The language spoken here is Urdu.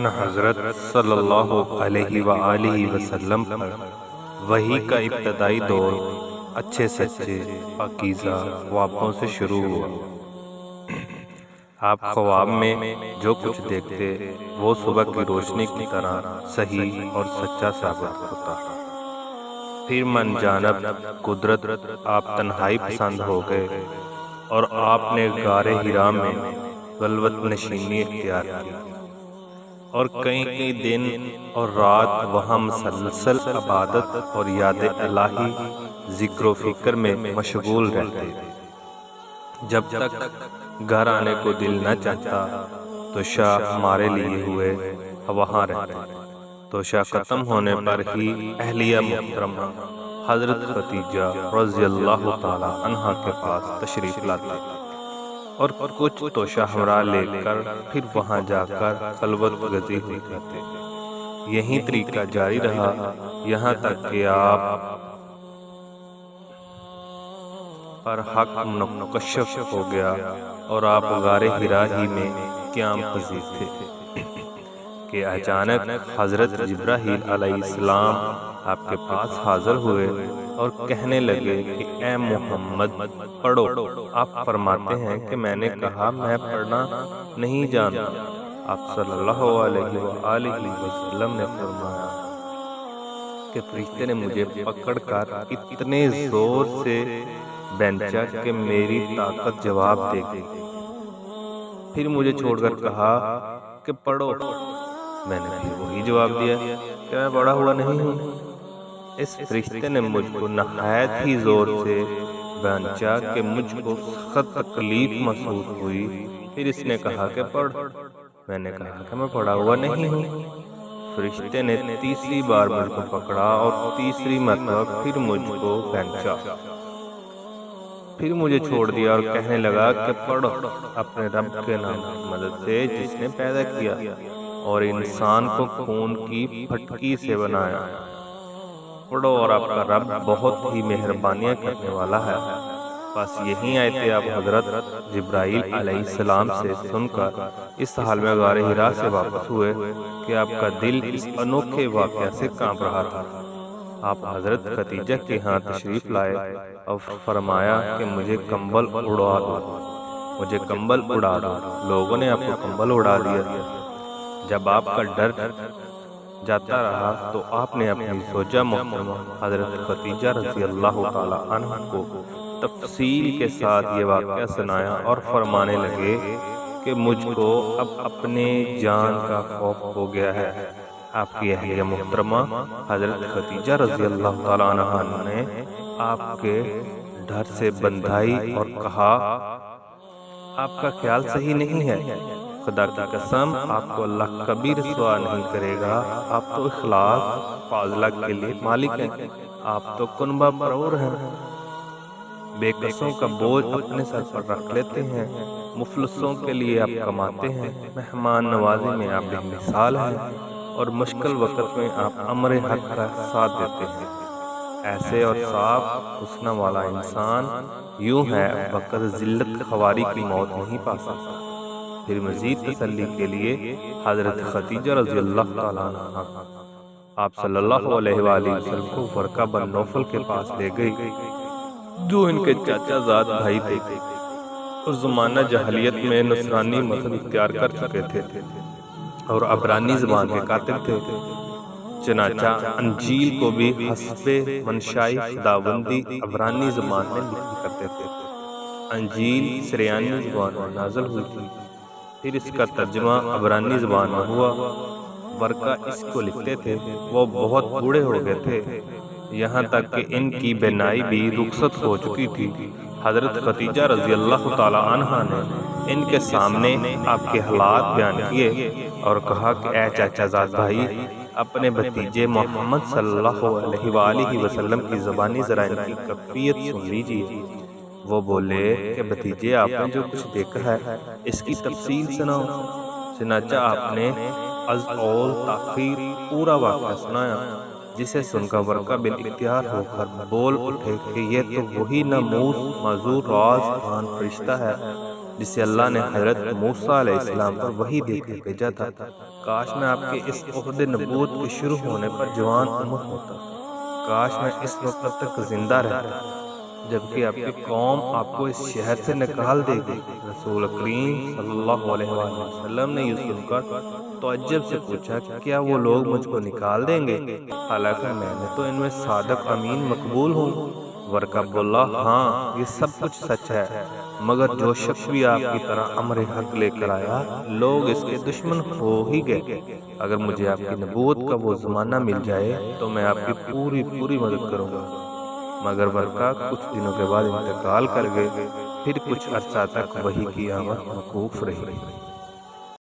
ان حضرت صلی اللہ علیہ وآلہ وسلم پر وحی کا ابتدائی دور اچھے سچے پاکیزہ خوابوں سے شروع ہوا۔ آپ خواب میں جو کچھ دیکھتے وہ صبح کی روشنی کی طرح صحیح اور سچا ثابت ہوتا۔ پھر من جانب قدرت آپ تنہائی پسند ہو گئے اور آپ نے غار حرا میں خلوت نشینی اختیار کی اور کئی دن اور رات وہاں مسلسل عبادت اور یاد الہی ذکر و فکر میں مشغول رہتے۔ جب تک گھر آنے کو دل نہ چاہتا تو شاہ ہمارے لیے ہوئے وہاں رہتے۔ تو شاہ ختم ہونے پر ہی اہلیہ محترمہ حضرت خدیجہ رضی اللہ تعالی عنہا کے پاس تشریف لاتے اور کچھ توشہ ہمراہ لے کر پھر وہاں جا کر خلوت گزی ہوئی کرتے۔ یہی طریقہ جاری رہا یہاں تک کہ آپ پر حق مکشف ہو گیا اور آپ غار حرا ہی میں قیام پذیر تھے کہ اچانک حضرت جبرائیل علیہ السلام آپ کے پاس حاضر ہوئے اور کہنے لگے کہ اے محمد پڑھو۔ آپ فرماتے ہیں کہ میں نے کہا میں پڑھنا نہیں جانتا۔ آپ صلی اللہ علیہ وآلہ وسلم نے فرمایا کہ فرشتے نے مجھے پکڑ کر اتنے زور سے بینچا کہ میری طاقت جواب دے گئی۔ پھر مجھے چھوڑ کر کہا کہ پڑھو۔ میں نے پھر وہی جواب دیا کہ میں پڑھا ہوا نہیں ہوں۔ اس فرشتے نے مجھ کو نہایت ہی زور سے بینچا کہ مجھ کو سخت تکلیف محسوس ہوئی۔ پھر اس نے کہا کہ پڑھ۔ میں نے کہا کہ میں پڑھا ہوا نہیں ہوں۔ فرشتے نے تیسری بار مجھ کو پکڑا اور تیسری مرتبہ پھر مجھ کو بینچا۔ پھر مجھے چھوڑ دیا اور کہنے لگا کہ پڑھو اپنے رب کے نام کی مدد سے جس نے پیدا کیا اور انسان کو خون کی پھٹکی سے بنایا۔ پڑھو اور آپ کا رب بہت ہی مہربانیاں کرنے والا ہے۔ بس یہی آیتیں آپ حضرت جبرائیل علیہ السلام سے سن کر اس حال میں غار حرا سے واپس ہوئے کہ آپ کا دل اس انوکھے واقعہ سے کانپ رہا تھا۔ آپ حضرت خدیجہ کے ہاں تشریف لائے اور فرمایا کہ مجھے کمبل اڑا دو، مجھے کمبل اڑا دو۔ لوگوں نے آپ کو کمبل اڑا دیا۔ جب آپ کا ڈر جاتا رہا تو آپ نے اپنی زوجہ محترمہ حضرت خدیجہ رضی اللہ تعالی عنہ کو تفصیل کے ساتھ یہ واقعہ سنایا اور فرمانے لگے کہ مجھ کو اب اپنے جان کا خوف ہو گیا ہے۔ آپ کی اہلیہ محترمہ حضرت خدیجہ رضی اللہ تعالی عنہ نے آپ کے ڈر سے بندھائی اور کہا آپ کا خیال صحیح نہیں ہے، خدا کی قسم آپ کو اللہ کبھی رسوا نہیں کرے گا۔ آپ تو اخلاص فاضلہ کے لیے مالک ہیں، آپ تو کنبہ پرور ہیں، بے قصوں کا بوجھ اپنے سر پر رکھ لیتے ہیں، مفلسوں کے لیے آپ کماتے ہیں، مہمان نوازی میں آپ بے مثال ہیں اور مشکل وقت میں آپ امر حق کا ساتھ دیتے ہیں۔ ایسے اور صاف حسنہ والا انسان یوں ہے بقدر ذلت خواری کی موت نہیں پا سکتا۔ پھر مزید تسلی کے لیے حضرت خدیجہ رضی اللہ تعالیٰ عنہ آپ صلی اللہ علیہ وآلہ وسلم کو ورقہ بن نوفل کے پاس لے گئی جو ان کے چاچا زاد بھائی تھے اور زمانہ جاہلیت میں نصرانی مذہب اختیار کر چکے تھے اور عبرانی زبان کے کاتب تھے۔ چنانچہ انجیل کو بھی حسب منشائی خداوندی عبرانی زبان میں لکھا کرتے تھے۔ انجیل سریانی زبان میں نازل ہوئی تھی، پھر اس کا ترجمہ عبرانی زبان میں ہوا۔ ورقہ اس کو لکھتے تھے، وہ بہت بوڑھے ہو گئے تھے، یہاں تک کہ ان کی بینائی بھی رخصت ہو چکی تھی۔ حضرت خدیجہ رضی اللہ تعالی عنہا نے ان کے سامنے آپ کے حالات بیان کیے اور کہا کہ اے چاچا زاد بھائی، اپنے بھتیجے محمد صلی اللہ علیہ وآلہ وسلم کی زبانی ذرا ان کی کیفیت سن لیجیے۔ وہ بولے کہ بھتیجے آپ نے جو کچھ دیکھا ہے اس کی تفصیل سناؤ۔ چنانچہ آپ نے از اول تاخیر پورا واقعہ سنایا۔ جسے سن کر ورقہ بن اختیار ہو کر بول اٹھے کہ یہ تو وہی ناموس معذور راز دان فرشتہ ہے جسے اللہ نے حضرت موسیٰ علیہ السلام پر وحی دے کر بھیجا تھا۔ کاش میں آپ کے اس عہد نبوت کے شروع ہونے پر جوان عمر ہوتا، کاش میں اس وقت تک زندہ رہتا جبکہ آپ کی قوم آپ کو اس شہر سے نکال دے گی۔ رسول کریم صلی اللہ علیہ وآلہ وسلم نے یہ سن کر تعجب سے پوچھا کیا وہ لوگ مجھ کو نکال دیں گے حالانکہ میں نے تو ان میں صادق امین مقبول ہوں؟ ورقہ بولا ہاں یہ سب کچھ سچ ہے، مگر جو شخص بھی آپ کی طرح امر حق لے کر آیا لوگ اس کے دشمن ہو ہی گئے۔ اگر مجھے آپ کی نبوت کا وہ زمانہ مل جائے تو میں آپ کی پوری مدد کروں گا۔ مگر ورقہ کچھ دنوں کے بعد انتقال کر گئے، پھر کچھ عرصہ تک وحی کی آمد موقوف رہی۔